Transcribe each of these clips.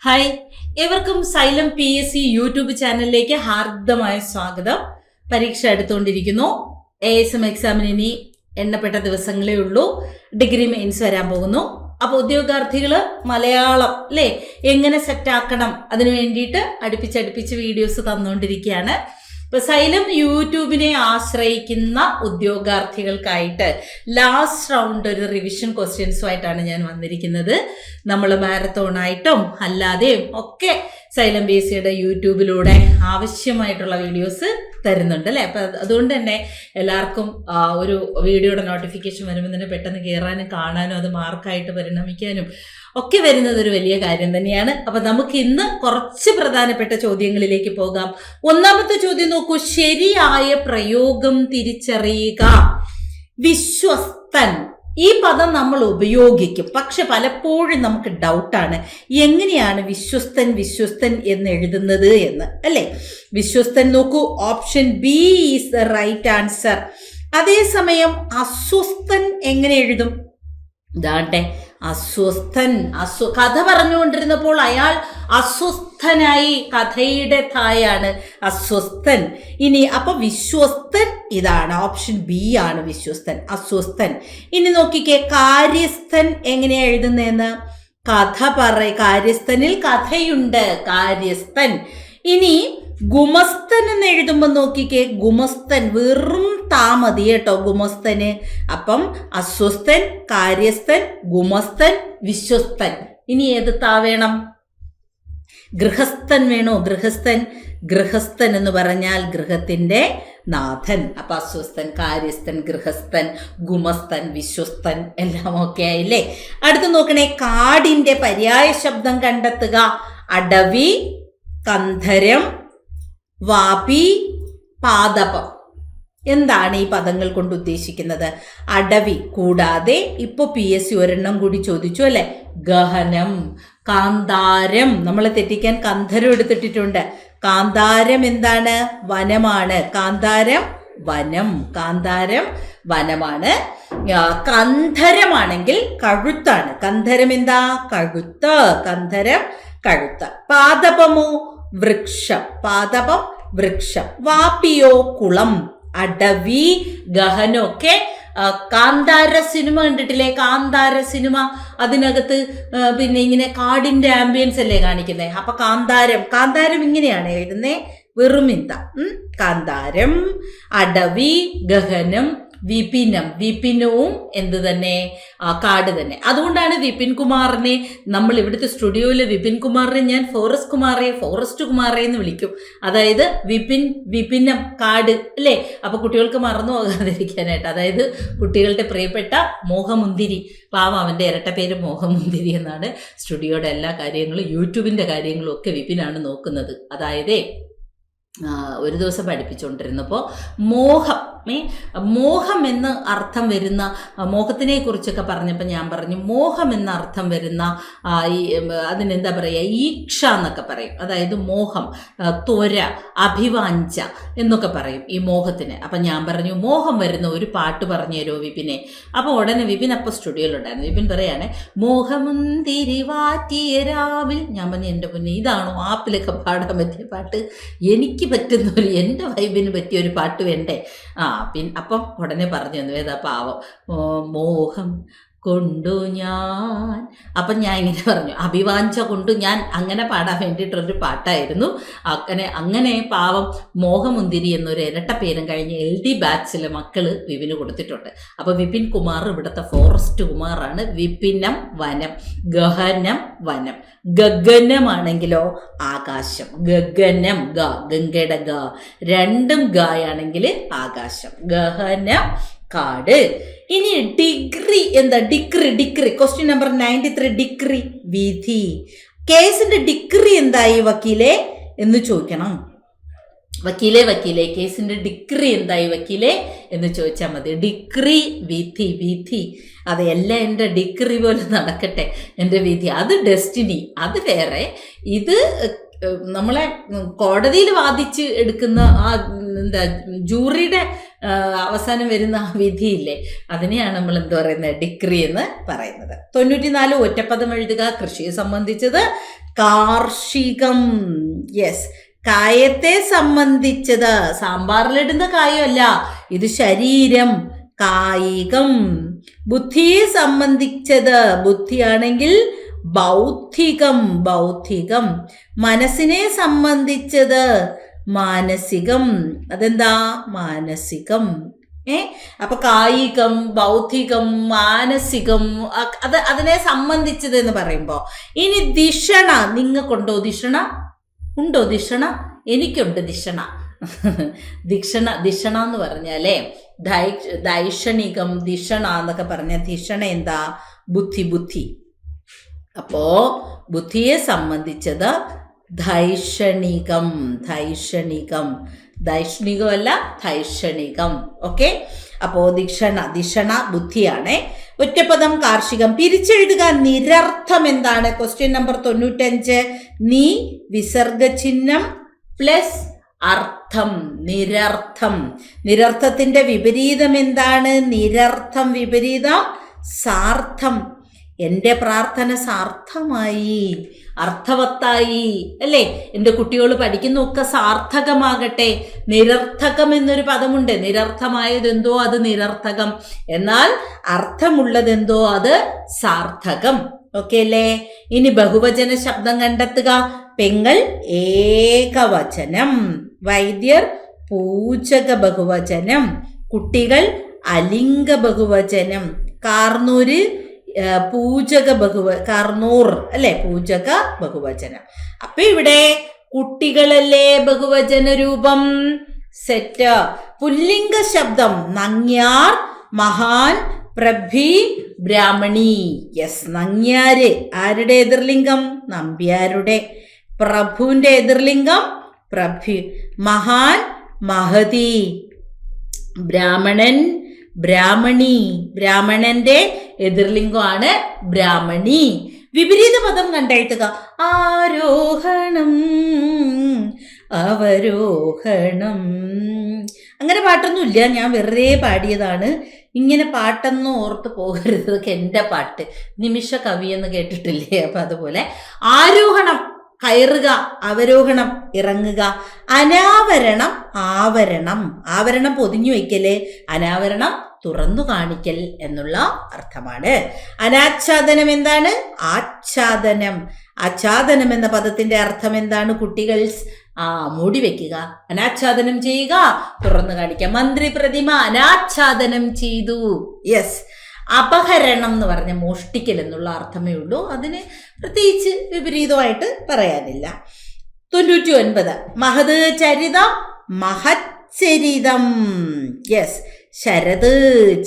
Hi, ഏവർക്കും xylem PSC YouTube ചാനലിലേക്ക് ഹാർദമായ സ്വാഗതം. പരീക്ഷ എടുത്തുകൊണ്ടിരിക്കുന്നു. ASM എക്സാമിന് ഇനി എണ്ണപ്പെട്ട ദിവസങ്ങളേ ഉള്ളൂ. ഡിഗ്രി മെയിൻസ് വരാൻ പോകുന്നു. അപ്പോൾ ഉദ്യോഗാർത്ഥികള് മലയാളം അല്ലേ എങ്ങനെ സെറ്റാക്കണം അതിനു വേണ്ടിയിട്ട് അടുപ്പിച്ചടുപ്പിച്ച് വീഡിയോസ് തന്നുകൊണ്ടിരിക്കുകയാണ്. ഇപ്പൊ സൈലം യൂട്യൂബിനെ ആശ്രയിക്കുന്ന ഉദ്യോഗാർത്ഥികൾക്കായിട്ട് ലാസ്റ്റ് റൗണ്ട് ഒരു റിവിഷൻ ക്വസ്റ്റ്യൻസുമായിട്ടാണ് ഞാൻ വന്നിരിക്കുന്നത്. നമ്മൾ മാരത്തോണായിട്ടും അല്ലാതെയും ഒക്കെ സൈലം PSCയുടെ യൂട്യൂബിലൂടെ ആവശ്യമായിട്ടുള്ള വീഡിയോസ് തരുന്നുണ്ട് അല്ലേ. അപ്പൊ അതുകൊണ്ട് തന്നെ എല്ലാവർക്കും ഒരു വീഡിയോയുടെ നോട്ടിഫിക്കേഷൻ വരുമ്പോൾ തന്നെ പെട്ടെന്ന് കയറാനും കാണാനും അത് മാർക്കായിട്ട് പരിണമിക്കാനും ഒക്കെ വരുന്നത് ഒരു വലിയ കാര്യം തന്നെയാണ്. അപ്പൊ നമുക്ക് ഇന്ന് കുറച്ച് പ്രധാനപ്പെട്ട ചോദ്യങ്ങളിലേക്ക് പോകാം. ഒന്നാമത്തെ ചോദ്യം നോക്കൂ. ശരിയായ പ്രയോഗം തിരിച്ചറിയുക. വിശ്വസ്തൻ ഈ പദം നമ്മൾ ഉപയോഗിക്കും, പക്ഷെ പലപ്പോഴും നമുക്ക് ഡൗട്ടാണ് എങ്ങനെയാണ് വിശ്വസ്തൻ എന്ന് എഴുതുന്നത് എന്ന് അല്ലേ. വിശ്വസ്തൻ നോക്കൂ, option B is the right answer. അതേസമയം അസ്വസ്ഥൻ എങ്ങനെ എഴുതും? ഇതാട്ടെ, അസ്വസ്ഥൻ. കഥ പറഞ്ഞുകൊണ്ടിരുന്നപ്പോൾ അയാൾ അസ്വസ്ഥനായി, കഥയുടെ തായാണ് അസ്വസ്ഥൻ. ഇനി അപ്പൊ വിശ്വസ്തൻ ഇതാണ്, ഓപ്ഷൻ ബി ആണ് വിശ്വസ്തൻ, അസ്വസ്ഥൻ. ഇനി നോക്കിക്കേ, കാര്യസ്ഥൻ എങ്ങനെയാ എഴുതുന്നതെന്ന്. കാര്യസ്ഥനിൽ കഥയുണ്ട്, കാര്യസ്ഥൻ. ഇനി ഗുമസ്തൻ എന്ന് എഴുതുമ്പോൾ നോക്കിക്കേ, ഗുമസ്തൻ വെറും താമതി കേട്ടോ ഗുമസ്തന്. അപ്പം അസ്വസ്ഥൻ, കാര്യസ്ഥൻ, ഗുമസ്തൻ, വിശ്വസ്തൻ. ഇനി ഏത് താ വേണം? ഗൃഹസ്ഥൻ വേണോ? ഗൃഹസ്ഥൻ എന്ന് പറഞ്ഞാൽ ഗൃഹത്തിന്റെ നാഥൻ. അപ്പൊ അസ്വസ്ഥൻ, കാര്യസ്ഥൻ, ഗൃഹസ്ഥൻ, ഗുമസ്തൻ, വിശ്വസ്തൻ എല്ലാം ഓക്കെ ആയില്ലേ. അടുത്ത് നോക്കണേ, കാടിന്റെ പര്യായ ശബ്ദം കണ്ടെത്തുക. അടവി, കന്ധരം, വാപി, പാദപം. എന്താണ് ഈ പദങ്ങൾ കൊണ്ട് ഉദ്ദേശിക്കുന്നത്? അടവി കൂടാതെ ഇപ്പൊ PSC ഒരെണ്ണം കൂടി ചോദിച്ചു അല്ലെ, ഗഹനം, കാന്താരം. നമ്മളെ തെറ്റിക്കാൻ കന്ധരം എടുത്തിട്ടിട്ടുണ്ട്. കാന്താരം എന്താണ്? വനമാണ്. കാന്താരം വനം, വനമാണ്. കന്ധരമാണെങ്കിൽ കഴുത്താണ്. കന്ധരം എന്താ? കഴുത്ത്. കന്ധരം കഴുത്ത്. പാദപമോ? വൃക്ഷം. പാദപം വൃക്ഷം. വാപ്പിയോ? കുളം. അടവി, ഗഹനമൊക്കെ കാന്താര സിനിമ കണ്ടിട്ടില്ലേ? കാന്താര സിനിമ, അതിനകത്ത് പിന്നെ ഇങ്ങനെ കാടിന്റെ ആംബിയൻസ് അല്ലേ കാണിക്കുന്നത്. അപ്പൊ കാന്താരം ഇങ്ങനെയാണ് എഴുതുന്നേ, വെറുമിന്ത. കാന്താരം, അടവി, ഗഹനം, വിപിനവും എന്ത് തന്നെ? കാട് തന്നെ. അതുകൊണ്ടാണ് വിപിൻ കുമാറിനെ നമ്മൾ ഇവിടുത്തെ സ്റ്റുഡിയോയില് വിപിൻ കുമാറിനെ ഞാൻ ഫോറസ്റ്റ് കുമാറെ എന്ന് വിളിക്കും. അതായത് വിപിനം കാട് അല്ലേ. അപ്പൊ കുട്ടികൾക്ക് മറന്നു പോകാതിരിക്കാനായിട്ട്, അതായത് കുട്ടികളുടെ പ്രിയപ്പെട്ട മോഹമുന്തിരി, പാവം അവന്റെ ഇരട്ട പേര് മോഹമുന്തിരി എന്നാണ്. സ്റ്റുഡിയോയുടെ എല്ലാ കാര്യങ്ങളും യൂട്യൂബിന്റെ കാര്യങ്ങളും ഒക്കെ വിപിനാണ് നോക്കുന്നത്. അതായത് ഒരു ദിവസം പഠിപ്പിച്ചുകൊണ്ടിരുന്നപ്പോൾ മോഹം എന്ന് അർത്ഥം വരുന്ന, മോഹത്തിനെ കുറിച്ചൊക്കെ പറഞ്ഞപ്പോൾ ഞാൻ പറഞ്ഞു, മോഹം എന്ന അർത്ഥം വരുന്ന അതിനെന്താ പറയുക, ഈക്ഷ എന്നൊക്കെ പറയും. അതായത് മോഹം, ത്വര, അഭിവാഞ്ച എന്നൊക്കെ പറയും ഈ മോഹത്തിന്. അപ്പം ഞാൻ പറഞ്ഞു, മോഹം വരുന്ന ഒരു പാട്ട് പറഞ്ഞു തരുമോ വിപിനെ? അപ്പോൾ ഉടനെ വിപിൻ അപ്പോൾ സ്റ്റുഡിയോയിലുണ്ടായിരുന്നു. വിപിൻ പറയാണ്, മോഹമുന്തിരി വാറ്റിയ രാവിൽ. ഞാൻ പറഞ്ഞു, എൻ്റെ പൊന്നെ, ഇതാണോ ആപ്പിലൊക്കെ പാടാൻ പറ്റിയ പാട്ട്? എനിക്ക് പറ്റുന്ന ഒരു, എൻ്റെ വൈബിന് പറ്റിയ ഒരു പാട്ട് വേണ്ടേ? അപ്പം ഉടനെ പറഞ്ഞു തന്നു, ഏതാ പാവം, മോഹം കൊണ്ടു ഞാൻ. അപ്പം ഞാൻ ഇങ്ങനെ പറഞ്ഞു, അഭിവാഞ്ച കൊണ്ടു ഞാൻ, അങ്ങനെ പാടാൻ വേണ്ടിയിട്ടൊരു പാട്ടായിരുന്നു. അങ്ങനെ പാവം മോഹമുന്തിരി എന്നൊരു ഇരട്ട പേരും കഴിഞ്ഞ് LD ബാച്ചിലെ മക്കള് വിപിന് കൊടുത്തിട്ടുണ്ട്. അപ്പൊ വിപിൻ കുമാർ ഇവിടുത്തെ ഫോറസ്റ്റ് കുമാറാണ്. വിപിനം വനം, ഗഹനം വനം. ഗഗനമാണെങ്കിലോ ആകാശം. ഗഗനം ഗംഗയുടെ ഗ, രണ്ടും ഗായാണെങ്കിൽ ആകാശം. ഗഹനം കാട്. ഇനി ഡിഗ്രി എന്താ? Degree question number 93. ഡിഗ്രി വിധി. കേസിന്റെ ഡിഗ്രി എന്തായി വക്കീലെ എന്ന് ചോദിക്കണം. വക്കീലെ കേസിന്റെ ഡിഗ്രി എന്തായി വക്കീലെ എന്ന് ചോദിച്ചാൽ മതി. ഡിഗ്രി വിധി. അതെല്ലാം എൻ്റെ ഡിഗ്രി പോലെ നടക്കട്ടെ, എൻ്റെ വിധി. അത് ഡെസ്റ്റിനി, അത് വേറെ. ഇത് നമ്മളെ കോടതിയിൽ വാദിച്ച് എടുക്കുന്ന ആ എന്താ ജൂറിയുടെ അവസാനം വരുന്ന ആ വിധിയില്ലേ, അതിനെയാണ് നമ്മൾ എന്താ പറയുന്നത്, ഡിക്രി എന്ന് പറയുന്നത്. 94 ഒറ്റപ്പദം എഴുതുക. കൃഷിയെ സംബന്ധിച്ചത് കാർഷികം. യെസ്, കായത്തെ സംബന്ധിച്ചത് സാമ്പാറിലിടുന്ന കായമല്ല, ഇത് ശരീരം, കായികം. ബുദ്ധിയെ സംബന്ധിച്ചത് ബുദ്ധിയാണെങ്കിൽ ബൗദ്ധികം, ബൗദ്ധികം. മനസ്സിനെ സംബന്ധിച്ചത് മാനസികം, അതെന്താ, മാനസികം. അപ്പൊ കായികം, ബൗദ്ധികം, മാനസികം, അതിനെ സംബന്ധിച്ചത് എന്ന് പറയുമ്പോ ഇനി ദിഷണ, നിങ്ങൾക്കുണ്ടോ ദിഷണ? ഉണ്ടോ ദിഷണ? എനിക്കുണ്ട് ദിഷണ. ദിഷണ എന്ന് പറഞ്ഞാലേ ദൈക്ഷണികം, ദിഷണ എന്നൊക്കെ പറഞ്ഞ ധിഷണ എന്താ, ബുദ്ധി, ബുദ്ധി. അപ്പോ ബുദ്ധിയെ സംബന്ധിച്ചത് ധൈഷണികം, ധൈഷണികം, ദൈഷ്ണികമല്ല ധൈഷണികം. ഓക്കെ, അപ്പോ ദിഷണ ബുദ്ധിയാണ്. ഒറ്റപ്പദം കാർഷികം. പിരിച്ചെഴുതുക. നിരർത്ഥം എന്താണ്? Question number 95. നീ വിസർഗചിഹ്നം പ്ലസ് അർത്ഥം, നിരർത്ഥം. നിരർത്ഥത്തിന്റെ വിപരീതം എന്താണ്? നിരർത്ഥം വിപരീതം സാർത്ഥം. എൻ്റെ പ്രാർത്ഥന സാർത്ഥമായി, അർത്ഥവത്തായി, അല്ലേ? എൻ്റെ കുട്ടികൾ പഠിക്കുന്നൊക്കെ സാർത്ഥകമാകട്ടെ. നിരർത്ഥകം എന്നൊരു പദമുണ്ട്. നിരർത്ഥമായതെന്തോ അത് നിരർത്ഥകം, എന്നാൽ അർത്ഥമുള്ളതെന്തോ അത് സാർത്ഥകം. ഓക്കെ അല്ലേ? ഇനി ബഹുവചന ശബ്ദം കണ്ടെത്തുക. പെങ്ങൾ ഏകവചനം, വൈദ്യർ പൂജക ബഹുവചനം, കുട്ടികൾ അലിംഗ ബഹുവചനം, കാർന്നൂര് പൂജക കാർന്നൂർ അല്ലെ, പൂജക ബഹുവചനം. അപ്പൊ ഇവിടെ കുട്ടികളല്ലേ ബഹുവചന രൂപം. സെറ്റ്. പുല്ലിംഗ ശബ്ദം നങ്ങ്യാർ, മഹാൻ, പ്രഭി, ബ്രാഹ്മണി. യെസ്, നങ്ങ്യാര് ആരുടെ എതിർലിംഗം? നമ്പ്യാരുടെ. പ്രഭുവിന്റെ എതിർലിംഗം പ്രഭി. മഹാൻ മഹതി. ബ്രാഹ്മണൻ ബ്രാഹ്മണി. ബ്രാഹ്മണന്റെ എതിർലിംഗമാണ് ബ്രാഹ്മണി. വിപരീത പദം കണ്ടെഴുതുക. ആരോഹണം അവരോഹണം. അങ്ങനെ പാട്ടൊന്നുമില്ല, ഞാൻ വെറുതെ പാടിയതാണ്. ഇങ്ങനെ പാട്ടൊന്നും ഓർത്ത് പോകരുത്, ഇതൊക്കെ എൻ്റെ പാട്ട്. നിമിഷ കവി എന്ന് കേട്ടിട്ടില്ലേ? അപ്പൊ അതുപോലെ ആരോഹണം കയറുക, അവരോഹണം ഇറങ്ങുക. അനാവരണം ആവരണം. ആവരണം പൊതിഞ്ഞു വയ്ക്കല്, അനാവരണം തുറന്നു കാണിക്കൽ എന്നുള്ള അർത്ഥമാണ്. അനാച്ഛാദനം എന്താണ്? ആച്ഛാദനം. ആച്ഛാദനം എന്ന പദത്തിന്റെ അർത്ഥം എന്താണ് കുട്ടികൾ? മൂടി വെക്കുക, അനാച്ഛാദനം ചെയ്യുക, തുറന്നു കാണിക്കുക. മന്ത്രി പ്രതിമ അനാച്ഛാദനം ചെയ്തു. യെസ്. അപഹരണം എന്ന് പറഞ്ഞ മോഷ്ടിക്കൽ എന്നുള്ള അർത്ഥമേ ഉള്ളൂ, അതിന് പ്രത്യേകിച്ച് വിപരീതമായിട്ട് പറയാനില്ല. 99 മഹത് ചരിതം മഹച്ചരിതം. യെസ്. ശരത്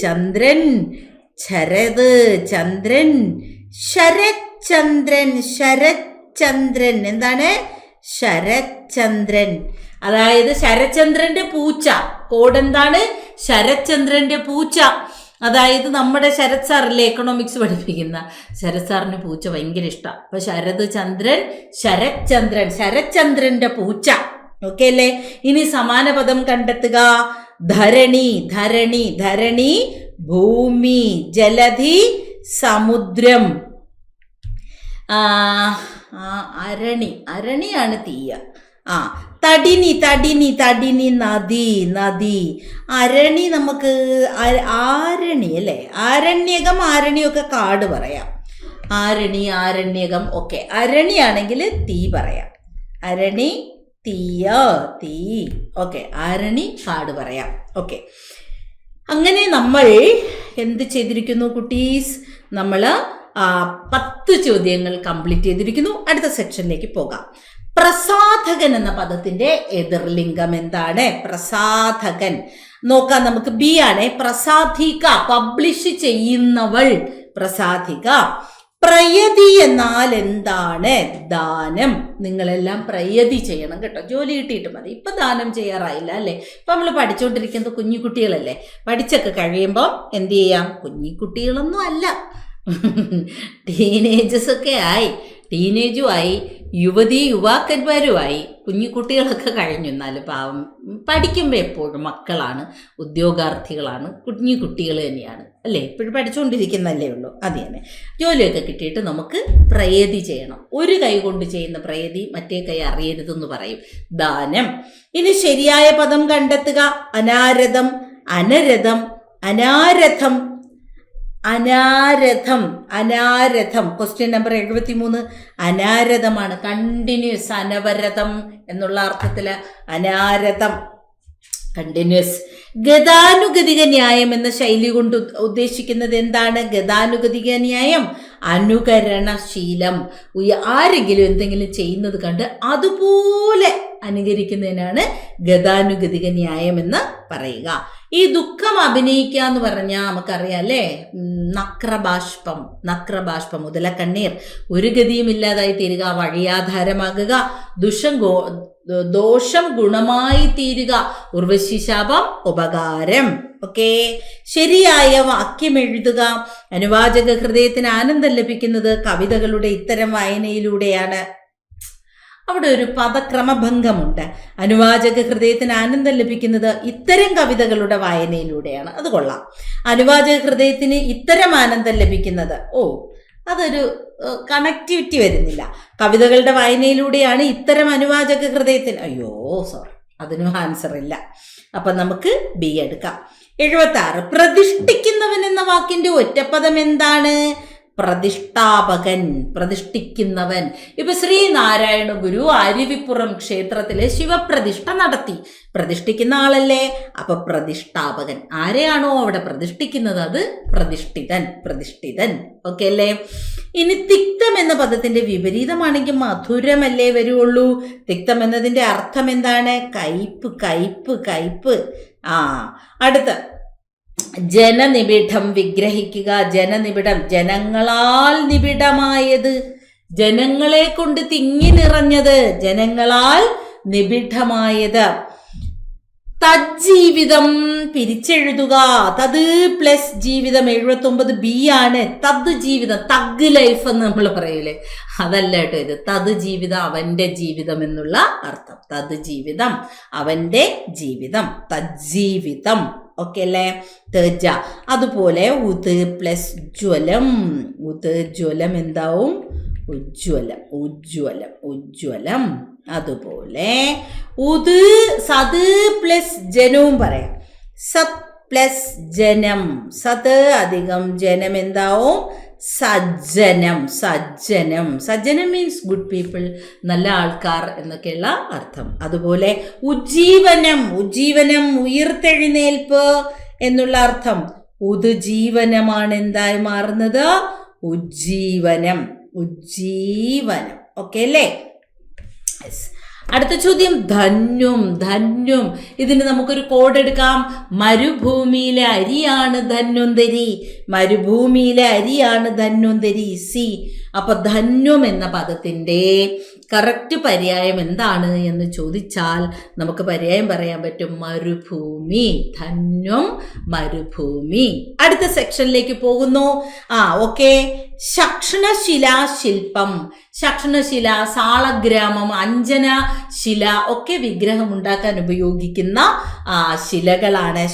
ചന്ദ്രൻ, ശരത് ചന്ദ്രൻ, ശരചന്ദ്രൻ, ശരചന്ദ്രൻ. എന്താണ്? ശരചന്ദ്രൻ. അതായത് ശരചന്ദ്രന്റെ പൂച്ച. കോഡ് എന്താണ്? ശരചന്ദ്രന്റെ പൂച്ച. അതായത് നമ്മുടെ ശരത് സാറില്ലേ എക്കണോമിക്സ് പഠിപ്പിക്കുന്ന, ശരത് സാറിന് പൂച്ച ഭയങ്കര ഇഷ്ടം. അപ്പൊ ശരത് ചന്ദ്രൻ, ശരചന്ദ്രൻ, ശരചന്ദ്രന്റെ പൂച്ച. ഓക്കെ അല്ലേ? ഇനി സമാന പദം കണ്ടെത്തുക. ധരണി, ധരണി, ധരണി ഭൂമി, ജലധി സമുദ്രം. അരണി, അരണിയാണ് തീയ. തടിനി, തടിനി, തടിനി നദി, നദി. അരണി നമുക്ക് ആരണി അല്ലേ? ആരണ്യകം, ആരണ്യൊക്കെ കാട് പറയാം. ആരണി, ആരണ്യകം ഒക്കെ. അരണിയാണെങ്കിൽ തീ പറയാം. അരണി തീയ, തീ. ഓക്കെ. ആരണി കാട് പറയാം. ഓക്കെ. അങ്ങനെ നമ്മൾ എന്ത് ചെയ്തിരിക്കുന്നു കുട്ടീസ്? നമ്മൾ 10 ചോദ്യങ്ങൾ കംപ്ലീറ്റ് ചെയ്തിരിക്കുന്നു. അടുത്ത സെക്ഷനിലേക്ക് പോകാം. പ്രസാധകൻ എന്ന പദത്തിന്റെ എതിർലിംഗം എന്താണ്? പ്രസാധകൻ നോക്കാം നമുക്ക്. ബി ആണ്. പ്രസാധിക, പബ്ലിഷ് ചെയ്യുന്നവൾ, പ്രസാധിക. പ്രയതി എന്നാൽ എന്താണ്? ദാനം. നിങ്ങളെല്ലാം പ്രയതി ചെയ്യണം കേട്ടോ. ജോലി കിട്ടിയിട്ട് മതി. ഇപ്പൊ ദാനം ചെയ്യാറായില്ല അല്ലേ? ഇപ്പൊ നമ്മൾ പഠിച്ചുകൊണ്ടിരിക്കുന്നത് കുഞ്ഞിക്കുട്ടികളല്ലേ. പഠിച്ചൊക്കെ കഴിയുമ്പോൾ എന്ത് ചെയ്യാം? കുഞ്ഞിക്കുട്ടികളൊന്നും അല്ല, ടീനേജസ് ഒക്കെ ആയി, ടീനേജും ആയി, യുവാക്കന്മാരുമായി, കുഞ്ഞു കുട്ടികളൊക്കെ കഴിഞ്ഞു. എന്നാലും പാവം പഠിക്കുമ്പോൾ എപ്പോഴും മക്കളാണ്, ഉദ്യോഗാർത്ഥികളാണ്, കുഞ്ഞു കുട്ടികൾ തന്നെയാണ് അല്ലേ, ഇപ്പോഴും പഠിച്ചുകൊണ്ടിരിക്കുന്നല്ലേ ഉള്ളൂ. അത് തന്നെ ജോലിയൊക്കെ കിട്ടിയിട്ട് നമുക്ക് പ്രയതി ചെയ്യണം. ഒരു കൈ കൊണ്ട് ചെയ്യുന്ന പ്രയതി മറ്റേ കൈ അറിയരുതെന്ന് പറയും. ദാനം. ഇനി ശരിയായ പദം കണ്ടെത്തുക. അനാരഥം, അനരഥം, അനാരഥം, അനാരഥം, അനാരഥം. ക്വസ്റ്റ്യൻ നമ്പർ 73 അനാരഥമാണ്. കണ്ടിന്യൂസ്, അനവരതം എന്നുള്ള അർത്ഥത്തിൽ അനാരഥം, കണ്ടിന്യൂസ്. ഗതാനുഗതിക ന്യായം എന്ന ശൈലി കൊണ്ട് ഉദ്ദേശിക്കുന്നത് എന്താണ്? ഗതാനുഗതിക ന്യായം അനുകരണശീലം. ആരെങ്കിലും എന്തെങ്കിലും ചെയ്യുന്നത് കണ്ട് അതുപോലെ അനുകരിക്കുന്നതിനാണ് ഗതാനുഗതിക ന്യായം എന്ന് പറയുക. ഈ ദുഃഖം അഭിനയിക്കുക എന്ന് പറഞ്ഞാൽ നമുക്കറിയാം അല്ലേ, നക്രബാഷ്പം, മുതലക്കണ്ണീർ. ഒരു ഗതിയും ഇല്ലാതായി തീരുക, വഴിയാധാരമാകുക, ദോഷം ഗുണമായി തീരുക, ഉർവശി ശാപം ഉപകാരം. ഓക്കെ, ശരിയായ വാക്യം എഴുതുക. അനുവാചക ഹൃദയത്തിന് ആനന്ദം ലഭിക്കുന്നത് കവിതകളുടെ ഇത്തരം വായനയിലൂടെയാണ്. അവിടെ ഒരു പദക്രമഭംഗമുണ്ട്. അനുവാചക ഹൃദയത്തിന് ആനന്ദം ലഭിക്കുന്നത് ഇത്തരം കവിതകളുടെ വായനയിലൂടെയാണ്. അത് കൊള്ളാം. അനുവാചക ഹൃദയത്തിന് ഇത്തരം ആനന്ദം ലഭിക്കുന്നത്, അതൊരു കണക്ടിവിറ്റി വരുന്നില്ല. കവിതകളുടെ വായനയിലൂടെയാണ് ഇത്തരം അനുവാചക ഹൃദയത്തിന്. സോറി, അതിനും ആൻസർ ഇല്ല. അപ്പൊ നമുക്ക് ബി എടുക്കാം. 76 പ്രതിഷ്ഠിക്കുന്നവൻ എന്ന വാക്കിന്റെ ഒറ്റപ്പദം എന്താണ്? പ്രതിഷ്ഠാപകൻ, പ്രതിഷ്ഠിക്കുന്നവൻ. ഇപ്പൊ ശ്രീനാരായണ ഗുരു അരുവിപ്പുറം ക്ഷേത്രത്തിലെ ശിവപ്രതിഷ്ഠ നടത്തി. പ്രതിഷ്ഠിക്കുന്ന ആളല്ലേ, അപ്പൊ പ്രതിഷ്ഠാപകൻ. ആരെയാണോ അവിടെ പ്രതിഷ്ഠിക്കുന്നത് അത് പ്രതിഷ്ഠിതൻ. ഓക്കെ അല്ലേ? ഇനി തിക്തം എന്ന പദത്തിന്റെ വിപരീതമാണെങ്കിൽ മധുരമല്ലേ വരുള്ളൂ. തിക്തം എന്നതിന്റെ അർത്ഥം എന്താണ്? കയ്പ്. അടുത്ത ജനനിബിഡം, വിഗ്രഹിക്കുക. ജനനിബിഡം, ജനങ്ങളാൽ നിബിഡമായത്, ജനങ്ങളെ കൊണ്ട് തിങ്ങി നിറഞ്ഞത്, ജനങ്ങളാൽ നിബിഡമായത്. തജ്ജീവിതം പിരിച്ചെഴുതുക. തത് പ്ലസ് ജീവിതം 79 ബി ആണ്. തത് ജീവിതം, തഗ് ലൈഫ് എന്ന് നമ്മൾ പറയൂലേ, അതല്ല കേട്ടോ ഇത്. തത് ജീവിതം, അവന്റെ ജീവിതം എന്നുള്ള അർത്ഥം. തത് ജീവിതം, അവന്റെ ജീവിതം, തജ്ജീവിതം. ഓക്കെ അല്ലേ? തേജ. അതുപോലെ ഉത് പ്ലസ് ജ്വലം. ഉത് ജ്വലം എന്താവും? ഉജ്വലം. അതുപോലെ ഉത് സത് പ്ലസ് ജനവും പറയാം. സത് പ്ലസ് ജനം, സത് അധികം ജനം എന്താവും? സജ്ജനം മീൻസ് ഗുഡ് പീപ്പിൾ, നല്ല ആൾക്കാർ എന്നൊക്കെയുള്ള അർത്ഥം. അതുപോലെ ഉജ്ജീവനം, ഉയിർത്തെഴുന്നേൽപ്പ് എന്നുള്ള അർത്ഥം. ഉദ്ജീവനമാണ് എന്തായി മാറുന്നത്? ഉജ്ജീവനം. ഓക്കെ അല്ലേ? അടുത്ത ചോദ്യം ധന്യം. ഇതിന് നമുക്കൊരു കോഡ് എടുക്കാം. മരുഭൂമിയിലെ അരിയാണ് ധന്വന്തരി. സി. അപ്പൊ ധന്യം എന്ന പദത്തിന്റെ കറക്റ്റ് പര്യായം എന്താണ് എന്ന് ചോദിച്ചാൽ നമുക്ക് പര്യായം പറയാൻ പറ്റും മരുഭൂമി. ധന്യം, മരുഭൂമി. അടുത്ത സെക്ഷനിലേക്ക് പോകുന്നു. ഓക്കെ. ശില്പം. ശില, സാളഗ്രാമം, അഞ്ജന ശില ഒക്കെ വിഗ്രഹം ഉണ്ടാക്കാൻ ഉപയോഗിക്കുന്ന ശിലകളാണ്.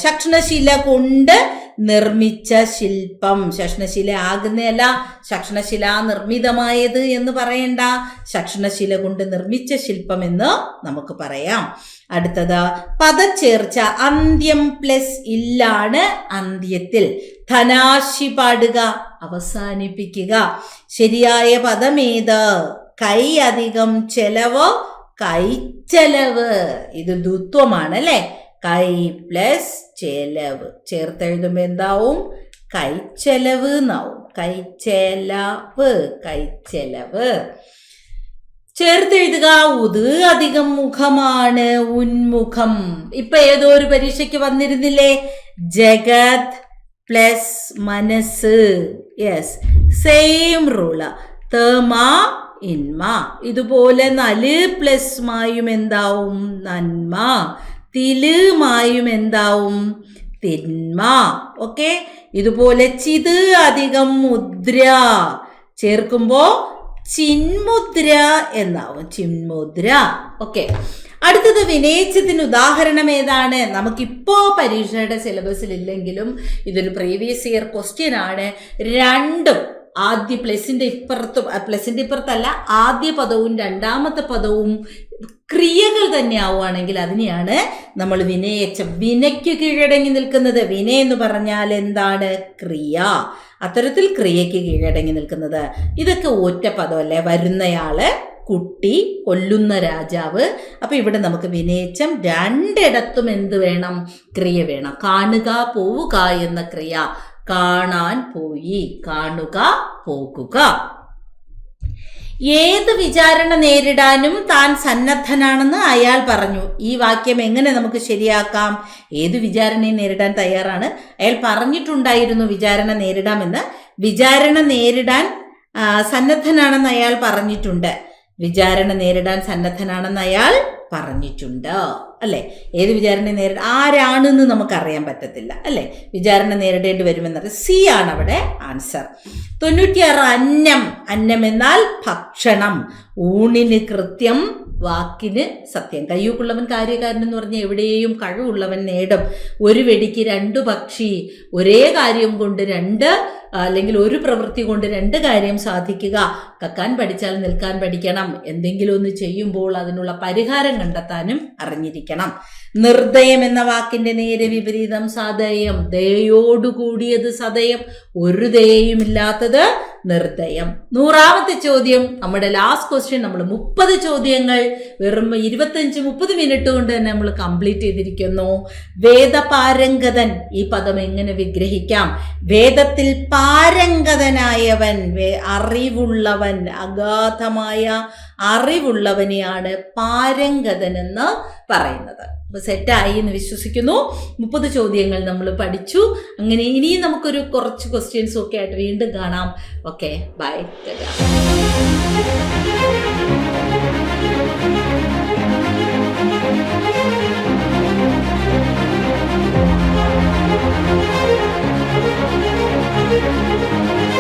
ശില കൊണ്ട് നിർമ്മിച്ച ശില്പം. ശില ആകുന്നതല്ല, ശില നിർമ്മിതമായത് എന്ന് പറയണ്ട. ശില കൊണ്ട് നിർമ്മിച്ച ശില്പം എന്ന് നമുക്ക് പറയാം. അടുത്തത് പദച്ചേർച്ച. അന്ത്യം പ്ലസ് ഇല്ലാണ് അന്ത്യത്തിൽ. ധനാശി പാടുക, അവസാനിപ്പിക്കുക. ശരിയായ പദമേത്? കൈ അധികം ചെലവ്, കൈച്ചെലവ്. ഇത് ദ്വിത്വമാണ് അല്ലെ. കൈ പ്ലസ് ചെലവ് ചേർത്തെഴുതുമ്പോ എന്താവും? കൈച്ചെലവ് എന്നാവും. കൈച്ചെലവ്. ചേർത്തെഴുതുക. ഉത് അധികം മുഖമാണ്, ഉന്മുഖം. ഇപ്പൊ ഏതോ ഒരു പരീക്ഷയ്ക്ക് വന്നിരുന്നില്ലേ? ജഗത് പ്ലസ് മനസ്സ്. Yes, same rule. തമ ഇന്മ. ഇതുപോലെ നല് പ്ലസ് മായും എന്താവും? നന്മ. തില് മായും എന്താവും? തിന്മ. ഓക്കെ. ഇതുപോലെ ചിത് അധികം മുദ്ര ചേർക്കുമ്പോ ചിന്മുദ്ര എന്നാവും. ചിന്മുദ്ര. ഓക്കെ. അടുത്തത് വിനയിച്ചതിന് ഉദാഹരണം ഏതാണ്? നമുക്കിപ്പോ പരീക്ഷയുടെ സിലബസിൽ ഇല്ലെങ്കിലും ഇതൊരു പ്രീവിയസ് ഇയർ ക്വസ്റ്റ്യൻ ആണ്. രണ്ടും ആദ്യ പ്ലസിന്റെ ഇപ്പുറത്തല്ല, ആദ്യ പദവും രണ്ടാമത്തെ പദവും ക്രിയകൾ തന്നെ ആവുകയാണെങ്കിൽ അതിനെയാണ് നമ്മൾ വിനയിച്ചം. വിനയ്ക്ക് കീഴടങ്ങി നിൽക്കുന്നത്. വിന എന്ന് പറഞ്ഞാൽ എന്താണ്? ക്രിയ. അത്തരത്തിൽ ക്രിയയ്ക്ക് കീഴടങ്ങി നിൽക്കുന്നത്. ഇതൊക്കെ ഒറ്റ പദമല്ലേ? വരുന്നയാള്, കുട്ടി, കൊല്ലുന്ന രാജാവ്. അപ്പൊ ഇവിടെ നമുക്ക് വിനയിച്ചം രണ്ടിടത്തും എന്ത് വേണം? ക്രിയ വേണം. കാണുക, പോവുക എന്ന ക്രിയ. കാണാൻ പോയി, കാണുക, പോകുക. ഏത് വിചാരണ നേരിടാനും താൻ സന്നദ്ധനാണെന്ന് അയാൾ പറഞ്ഞു. ഈ വാക്യം എങ്ങനെ നമുക്ക് ശരിയാക്കാം? ഏത് വിചാരണയും നേരിടാൻ തയ്യാറാണ്. അയാൾ പറഞ്ഞിട്ടുണ്ടായിരുന്നു വിചാരണ നേരിടാമെന്ന്. വിചാരണ നേരിടാൻ സന്നദ്ധനാണെന്ന് അയാൾ പറഞ്ഞിട്ടുണ്ട്. വിചാരണ നേരിടാൻ സന്നദ്ധനാണെന്ന് അയാൾ പറഞ്ഞിട്ടുണ്ട് അല്ലെ? ഏത് വിചാരണ ആരാണെന്ന് നമുക്കറിയാൻ പറ്റത്തില്ല അല്ലെ? വിചാരണ നേരിടേണ്ടി വരുമെന്നത് സി ആണ് അവിടെ ആൻസർ. 96 അന്നം. അന്നം എന്നാൽ ഭക്ഷണം. ഊണിന് കൃത്യം, വാക്കിന് സത്യം. കയ്യൂക്കുള്ളവൻ കാര്യകാരൻ എന്ന് പറഞ്ഞാൽ എവിടെയും കഴിവുള്ളവൻ നേടും. ഒരു വെടിക്ക് 2 പക്ഷി. ഒരേ കാര്യം കൊണ്ട് അല്ലെങ്കിൽ ഒരു പ്രവൃത്തി കൊണ്ട് 2 കാര്യം സാധിക്കുക. കക്കാൻ പഠിച്ചാൽ നിൽക്കാൻ പഠിക്കണം. എന്തെങ്കിലും ഒന്ന് ചെയ്യുമ്പോൾ അതിനുള്ള പരിഹാരം കണ്ടെത്താനും അറിഞ്ഞിരിക്കണം. നിർദ്ദയം എന്ന വാക്കിന്റെ നേരെ വിപരീതം സദയം. ദയോടുകൂടിയത് സദയം, ഒരു ദയയുമില്ലാത്തത് നിർദ്ദയം. 100ാമത്തെ ചോദ്യം, നമ്മുടെ ലാസ്റ്റ് ക്വസ്റ്റ്യൻ. നമ്മൾ 30 ചോദ്യങ്ങൾ വെറും 25-30 മിനിറ്റ് കൊണ്ട് തന്നെ നമ്മൾ കംപ്ലീറ്റ് ചെയ്തിരിക്കുന്നു. വേദപാരംഗതൻ, ഈ പദം എങ്ങനെ വിഗ്രഹിക്കാം? വേദത്തിൽ പാരംഗതനായവൻ, അറിവുള്ളവൻ, അഗാധമായ അറിവുള്ളവനെയാണ് പാരംഗതൻ എന്ന് പറയുന്നത്. അപ്പൊ സെറ്റായി എന്ന് വിശ്വസിക്കുന്നു. 30 ചോദ്യങ്ങൾ നമ്മൾ പഠിച്ചു. അങ്ങനെ ഇനിയും നമുക്കൊരു കുറച്ച് ക്വസ്റ്റ്യൻസും ഒക്കെ ആയിട്ട് വീണ്ടും കാണാം. Okay, by.